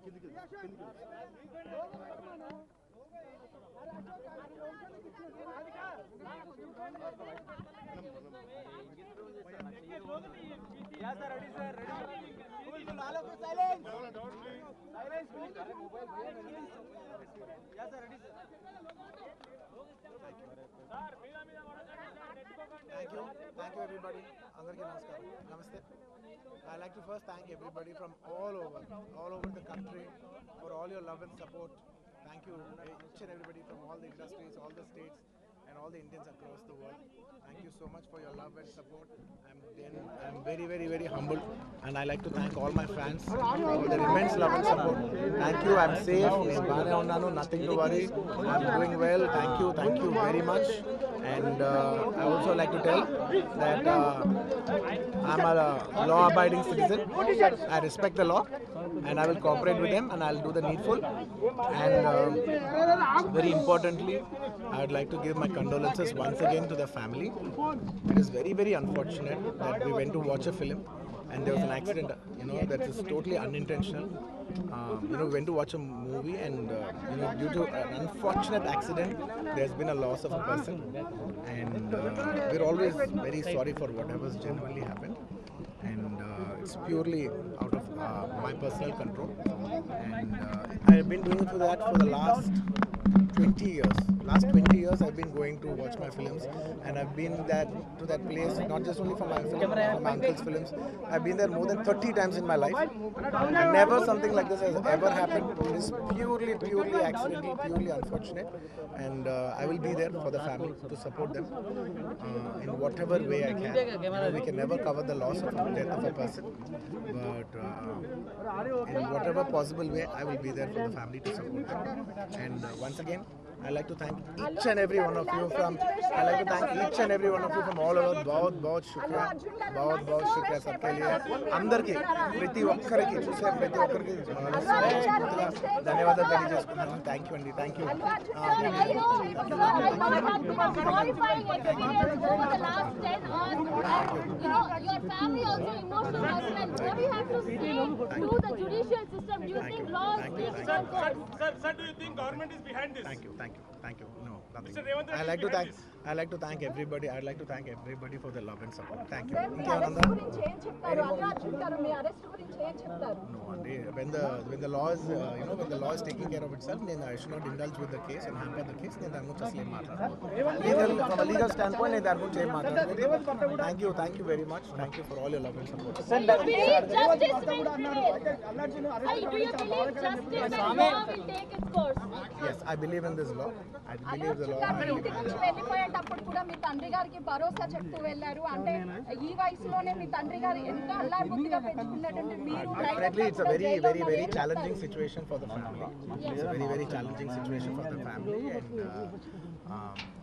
Yeah, sir, ready, sir, ready. Cool, all of you silence. Silence, please. Yeah, sir, ready, sir. Thank you everybody. Andarki namaskaram. Namaste. I like to first thank everybody from all over the country for all your love and support. Thank you each and everybody from all the industries, all the states, and all the Indians across the world. Thank you so much for your love and support. I'm very humbled, and I like to thank all my fans for their immense love and support. Thank you. I'm safe. నేను బాగానే ఉన్నాను. Nothing to worry. I'm doing well. Thank you very much. And I also like to tell that I'm a law-abiding citizen. I respect the law, and I will cooperate with them, and I'll do the needful. And very importantly, I would like to give my condolences once again to the family. It is very unfortunate that we went to watch a film and there was an accident, that is totally unintentional. We went to watch a movie and, due to an unfortunate accident, there's been a loss of a person. And we're always very sorry for whatever's genuinely happened. And it's purely out of my personal control. And I've been doing for that for the last 20 years. Last 20 years I've been going to watch my films, and I've been to that place not just only for my uncle's films. I've been there more than 30 times in my life. And never something like this has ever happened. It is purely accidental, purely unfortunate. And I will be there for the family to support them in whatever way I can. We can never cover the loss of the death of a person, but in whatever possible way, I will be there for the family to support them. And once again, I like to thank each and every one of you from all over. बहुत शुक्रिया सबके लिए అందరికీ ప్రతి ఒక్కరికి చూసే ప్రతి ఒక్కరికి ధన్యవాదాలు తెలియజేసుకుంటున్నాను. థ్యాంక్ యూ అండి. Thank you. Your family also emotional husband. What do you have to say to the judicial system? Do you think laws need courts? Sir, do you think government is behind this? Thank you. No, nothing. Mr. Revanth Reddy I like to thank everybody. I'd like to thank everybody for the love and support. Thank you. Me arrest గురించి ఏం చెప్తారు? అల్లు అర్జున్ గారు మీ arrest గురించి ఏం చెప్తారు? No, when the law is when the law is taking care of itself, then I should not indulge with the case and hamper the case. నేను దాని గురించి అసలు ఏం మాట్లాడను. From a legal standpoint, నేను దాని గురించి ఏం మాట్లాడను. Thank you very much. Thank you for all your love and support. Do you believe justice will prevail? Do you believe justice and law will take its course? Yes, I believe in this law. I believe the law. ఇంటి నుంచి వెళ్ళిపోయేటప్పుడు కూడా మీ తండ్రి గారికి భరోసా చెప్తూ వెళ్ళారు. అంటే ఈ వయసులోనే మీ తండ్రి గారు ఎంతో అల్లారు బుద్ధిగా పెంచుకున్నటువంటి మీరు Definitely, it's a very challenging situation for the family. It's a very challenging situation for the family. And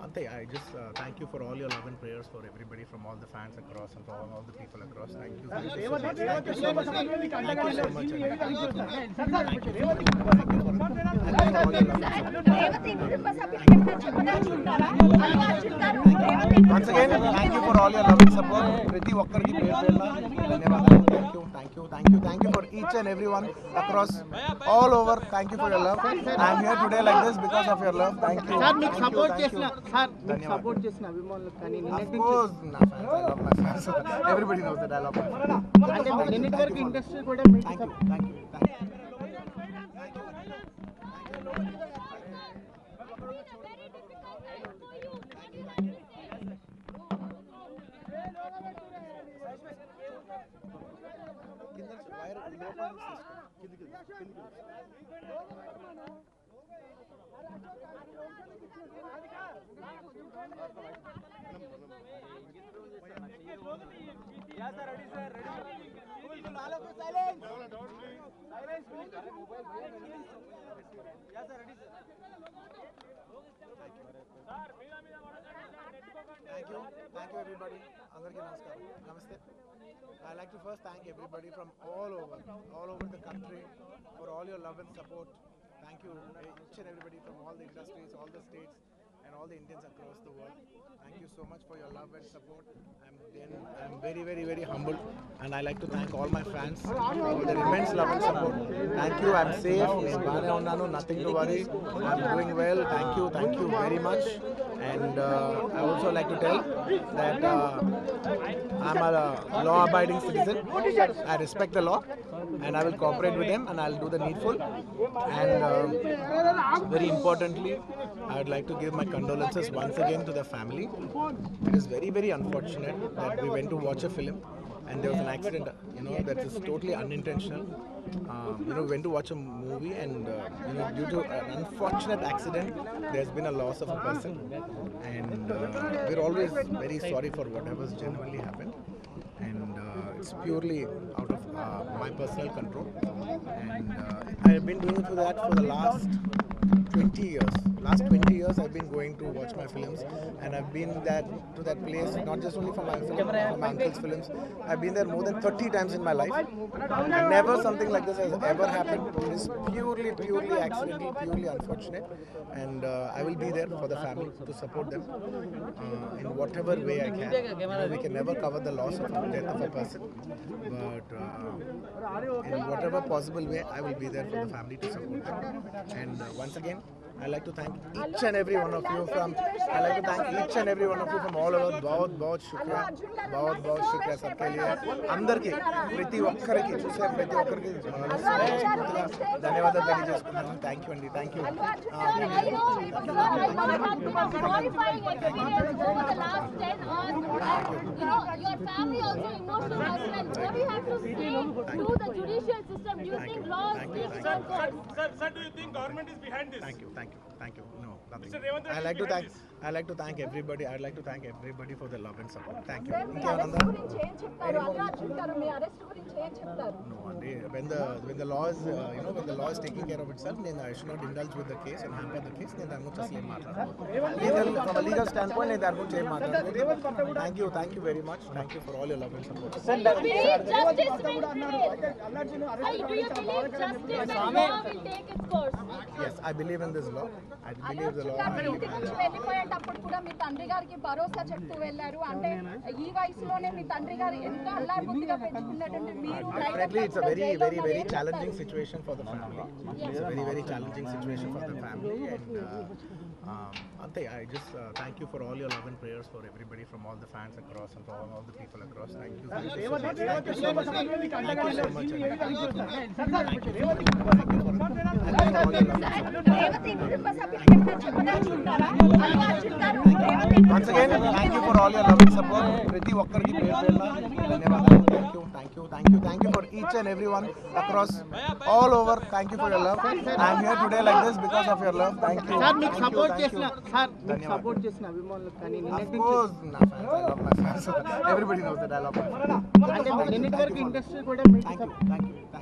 Ante, I just thank you for all your love and prayers for everybody, from all the fans across and for all the people across. Thank you so much. Thank you so much. Thank you so much. Once again, thank you for all your love and support. ప్రతి ఒక్కరికి ధన్యవాదాలు. Thank you for each and everyone across all over. Thank you for your love. I'm here today like this because of your love. Thank you. Sir మీకు support చేసిన అభిమానులకు కానీ Of course, my fans. I love my fans. Everybody knows that I love my fans. అంటే నిన్నటి వరకు industry కూడా మీకు Thank you. Yeah, sir, ready, sir, ready. Cool, all of you silence. Silence, please. Yeah, sir, ready, sir. Thank you everybody. Andarki namaskaram. Namaste. I like to first thank everybody from all over the country for all your love and support. Thank you each and everybody from all the industries, all the states, and all the Indians across the world. Thank you so much for your love and support. I'm very, very, very humbled, and I like to thank all my fans for their immense love and support. Thank you. I'm safe. Nothing to worry. I'm doing well. Thank you very much. And I also like to tell that I'm a law-abiding citizen. I respect the law, and I will cooperate with them, and I'll do the needful. And very importantly, I would like to give my condolences once again to the family. It is very, very unfortunate that we went to watch a film and there was an accident, that is totally unintentional. We went to watch a movie and, due to an unfortunate accident, there's been a loss of a person. And we're always very sorry for whatever's genuinely happened. And it's purely out of my personal control. And I've been doing that for the last 20 years. Last 20 years I've been going to watch my films, and I've been to that place not just only for my film, for my uncle's films. I've been there more than 30 times in my life. And never something like this has ever happened. It is purely accidental, purely unfortunate. And I will be there for the family to support them in whatever way I can. We can never cover the loss of the death of a person, but in whatever possible way, I will be there for the family to support them. And once again, I like to thank each and every one of you from all over. बहुत शुक्रिया सबके लिए अंदर की प्रति ఒక్కరికి చూసే ప్రతి ఒక్కరికి ధన్యవాదాలు తెలియజేసుకుంటున్నాను. థ్యాంక్ యూ అండి. Thank you. glorifying experience over the last 10 hours. Your family also emotional husband. What do you have to say to the judicial system? Do you think laws need to go court? Sir, do you think government is behind this? Thank you. No, nothing. Mr. Revanth Reddy I like to behind thank everybody. I'd like to thank everybody for the love and support. Thank you. Me arrest గురించి ఏం చెప్తారు? అల్లు అర్జున్ గారు మీ arrest గురించి ఏం చెప్తారు? No, when the law is when the law is taking care of itself, then I should not indulge with the case and hamper the case. Then దాని గురించి అసలు ఏం మాట్లాడను. From a legal standpoint, నేను దాని గురించి ఏం మాట్లాడను. Thank you very much. Thank you for all your love and support. Do you believe justice will prevail? Do you believe justice and law will take its course? Yes, I believe in this law. I believe the law. గారు ఇంటి నుంచి వెళ్ళిపోయేటప్పుడు కూడా మీ తండ్రి గారికి భరోసా చెప్తూ వెళ్ళారు. అంటే ఈ వయసులోనే మీ తండ్రి గారు ఎంతో అల్లారు ముద్దుగా పెంచుకున్నటువంటి మీరు Definitely, it's a very, very, very challenging situation for the family. It's a very, very challenging situation for the family. And Ante, I just thank you for all your love and prayers for everybody, from all the fans across and for all the people across. Thank you so much. Thank you so much. Thank you so much. Thank you for all your love. Revathi కుటుంబ సభ్యులకు ఏమైనా చెప్పదలుచుకుంటారా? అల్లు అర్జున్ గారు Revathi Once again, thank you for all your love and support. ప్రతి ఒక్కరికి పేరు ధన్యవాదాలు. Thank you for each and every one across all over. Thank you for your love. I'm here today like this because of your love. Thank you. Sir మీకు Thank you, support thank చేసిన you. Sir మీకు ధన్యవాదాలు. Support చేసిన అభిమానులకు కానీ Of నిన్నటి course, my fans. I love my fans. Everybody knows that I love my fans. అంటే నిన్నటి వరకు ఇండస్ట్రీ కూడా మీకు Thank you.